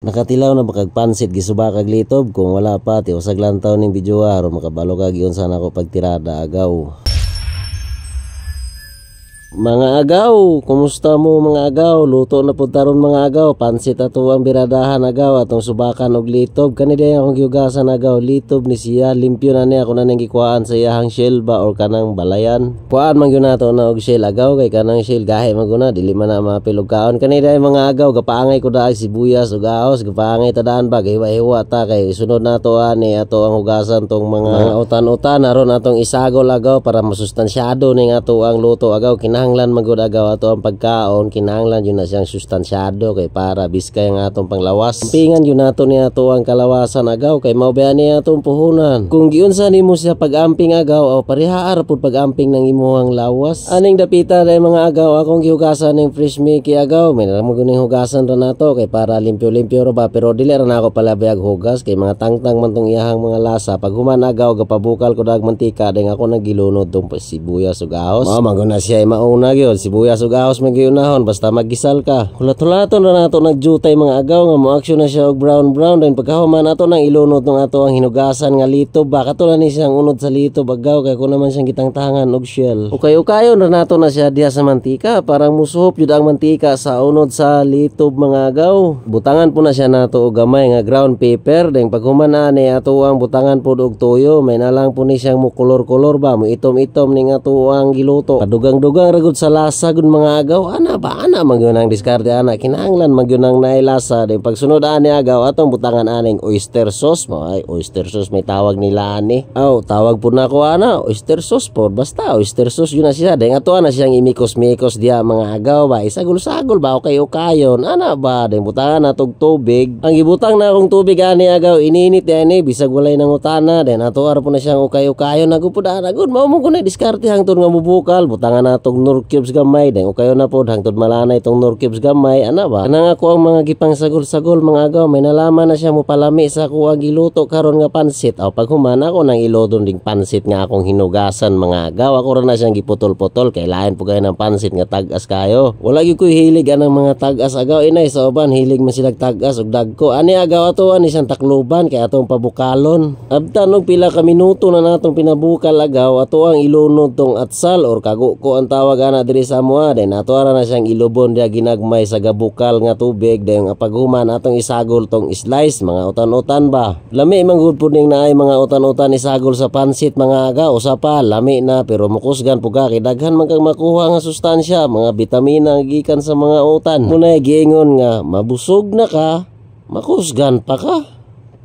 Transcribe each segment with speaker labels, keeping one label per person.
Speaker 1: Nakatilaw na makagpansit gisubakag litob kung wala pa ti usag lantaw ning video aron makabalo kag yun sana ko pagtirada agaw. Mga agaw, kumusta mo mga agaw? Luto na pud taron mga agaw. Pansit ato ang biradahan agaw atong subakan og litob. Kani day akong giugasan agaw. Litob ni siya, limpyo na niya kuno nang gikuhaan sa iyahang shell ba or kanang balayan. Kuhaan man gyud nato na og shell agaw kay kanang shell gahi man guna dili man na mapilog kaon. Kani day mga agaw, gapaangay ko daag sibuyas ug ahos, gapaangay tadaan ba hiwa-hiwa ta kay sunod nato ani ato ang hugasan tong mga utan-utan aron atong isagol agaw para masustansyado ning ato ang luto agaw. Kinahanglan magud agaw ato ang pagkaon, kinahanglan yun na siyang sustansyado kay para biskay ang atong panglawas. Pingan yun nato ni ato ang kalawasan agaw kay maubayan ni atong puhunan. Kung giunsa nimo siya pag-amping agaw o parihaar pud pag-amping ng imuhang lawas. Aning dapita day mga agaw akong gihugasan ning fresh Mickey agaw. May naramog ning hugasan ra nato kay para limpyo-limpyo ra ba pero dili ra nako palabiyag hugas kay mga tangtang man tong iyahang mga lasa. Pag human agaw gapabukal ko dag mantika ding ako nagilunod tong sibuyas ug ahos. Mao maguna siya mauna gyud sibuyas ug ahos magyunahon basta maggisal ka. Hulat-hulaton ra nato nagjutay mga agaw nga mo-action na siya og brown then pagkahuman nato nang ilunod ng ato ang hinugasan nga litob ba katulan ni siyang unod sa litob agaw kay kuno naman siyang gitangtangan og shell. Ukay-ukayon ra nato na siya diha sa mantika parang musuhop jud ang mantika sa unod sa litob mga agaw. Butangan po na siya nato og gamay nga ground pepper then paghuman ani ato ang butangan pod og toyo may nalang po ni siyang mukulor-kulor ba mo itom-itom ning ato ang giluto. Kadugang-dugang ra gud sa lasa gud mga agaw ana magyud ang diskarte ana kinahanglan magyud ang nailasa din pagsunod ani agaw atong butangan aning oyster sauce mo ay oyster sauce may tawag nila ani tawag pud nako ana oyster sauce po basta oyster sauce yun na siya din ato ana siyang imikos-mikos diha mga agaw ba isagol-sagol ba okay ukayon ana ba din butangan natog tubig ang gibutang na akong tubig ani agaw ininit ani bisag walay nangutana din ato ara po na siyang ukay-ukayon nagupud ana gud mao mo kunay diskarte hangtod nga mubukal butangan natog nor cubes gamay den ukayo na pod hangtod malanay tong nor cubes gamay ana ba kanang ako ang mga gipang sagol-sagol mga agaw may nalaman na siya mo palami sa ako ang giluto karon nga pansit pag human ako nang ilodon ding pansit nga akong hinugasan mga agaw ako ra na siyang giputol-putol kay lain po gaya ng pansit nga tag-as kayo wala gyud ko hilig anang mga tag-as agaw inay sa uban hilig man sila tag-as ug dagko ani agaw ato ani siyang takloban kay atong pabukalon abtan og pila ka minuto na natong pinabukal agaw ato ang ilunod tong atsal or kaguko ang tawag ana diri sa amoa den ato ara na siyang ilubon dia ginagmay sa gabukal nga tubig den paghuman atong isagol tong slice mga utan-utan ba lami man gud pud ning naay mga utan-utan isagol sa pansit mga agaw usa pa lami na pero mukusgan pug kay daghan man kang makuha nga sustansya mga bitamina gikan sa mga utan munay giingon nga mabusog na ka makusgan pa ka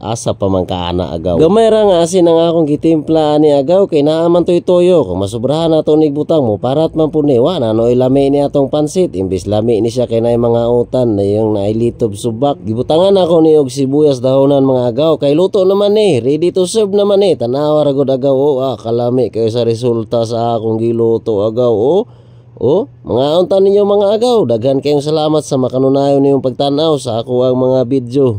Speaker 1: asa pa man kaana agaw gamay ra nga asin ang akong gitimpla ani agaw kay naaman toy toyo kung masubrahan nato nig butang mo parat man pud ni wa nanoy lami ni atong pansit imbis lami ni siya kay naay mga utan na yung nailitob subak gibutangan ako ni og sibuyas dahonan mga agaw kay luto naman ni ready to serve naman ni tanawa ra gud agaw kalami kay sa resulta sa akong giluto agaw mga untan ninyo mga agaw daghan kayong salamat sa makanunayon niyong pagtanaw sa ako ang mga video.